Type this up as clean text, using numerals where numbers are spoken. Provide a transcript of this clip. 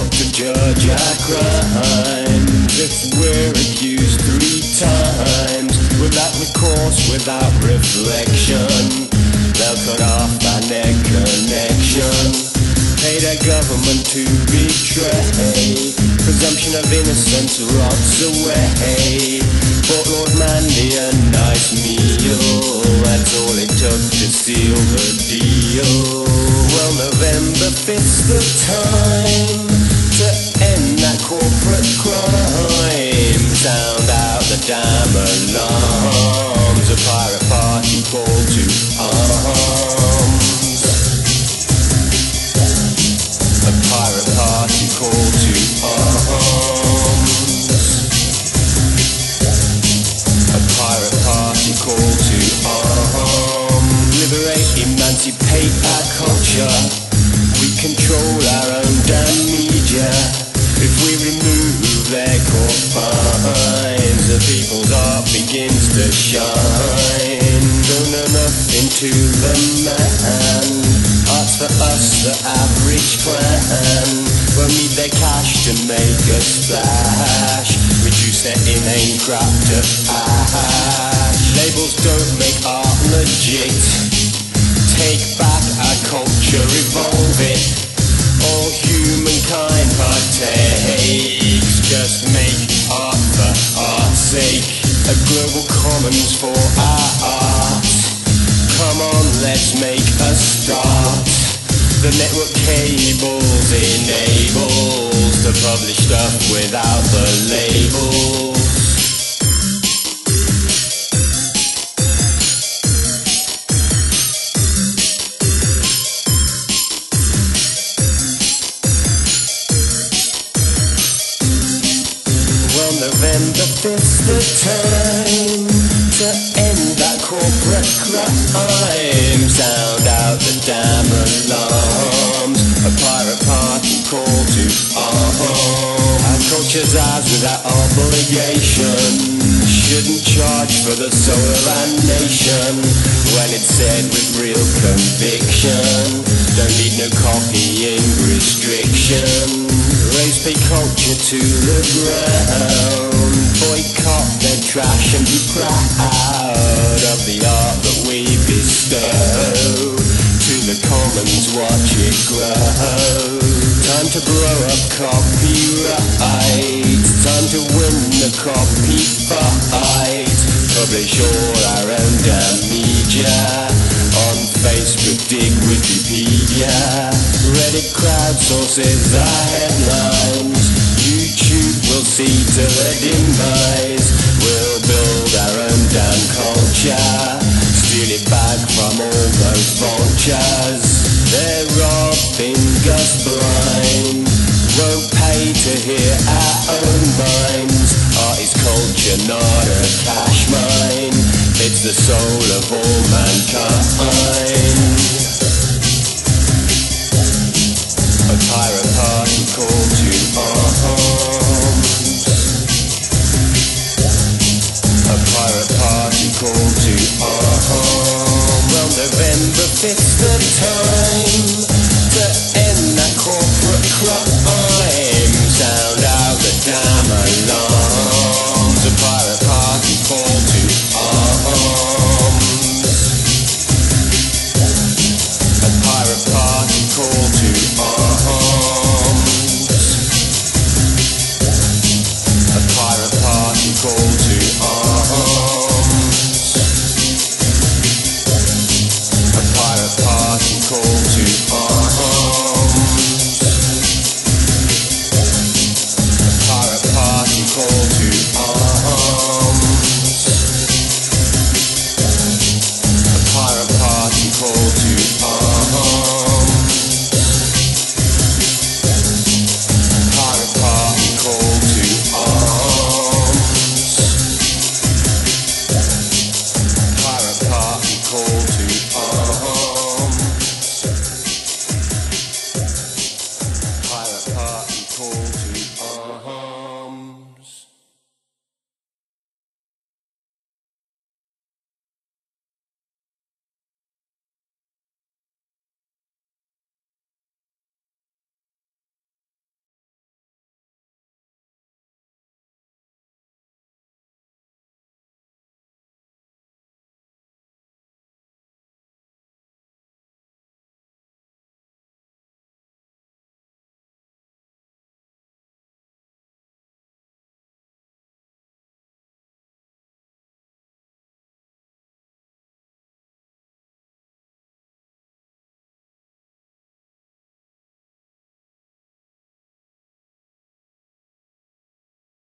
court to judge our crimes. If we're accused 3 times, without recourse, without reflection, they'll cut off our neck connection. Pay their government to betray. Presumption of innocence rots away. Bought Lord Mandy a nice meal, that's all it took to seal the deal. Well, November 5th's the time to end that corporate crime. Sound out the damn alarms, a pirate party call to arms. A pirate party call to arms. A pirate party call to arms. Liberate, emancipate our culture. We control our own damn media. If we remove their confines, the people's art begins to shine. Don't know nothing to the man. Art's for us, the average clan. Won't need their cash to make a splash. Reduce their inane crap to ash. Labels don't make art legit. Take back our culture, evolve it. All humankind partakes. Just make art for art's sake. A global commons for our art. Come on, let's make a start. The network cables enables to publish stuff without the labels. Well, November 5th's the time to end that corporate crime. Sound out the damn alarms, a pirate party call to arms. Our culture's ours without obligation. Shouldn't charge for the soul of our nation. When it's said with real conviction, don't need no copying restriction. Raise pay culture to the ground. Boycott their trash and be proud of the art that we bestow. To the commons, watch it grow. Time to blow up copyright. Time to win the copy fight. Publish all our own damn media. On Facebook, dig Wikipedia. Reddit crowdsources our headlines. YouTube will see to the demise. We'll build our own damn culture. Steal it back from all those vultures. They're robbing us blind. Won't pay to hear our own minds. Art is culture, not a cash mine. It's the soul of all mankind. A pirate party call to arms. A pirate party call to arms. Well, November 5th's the time to end that corporate crime.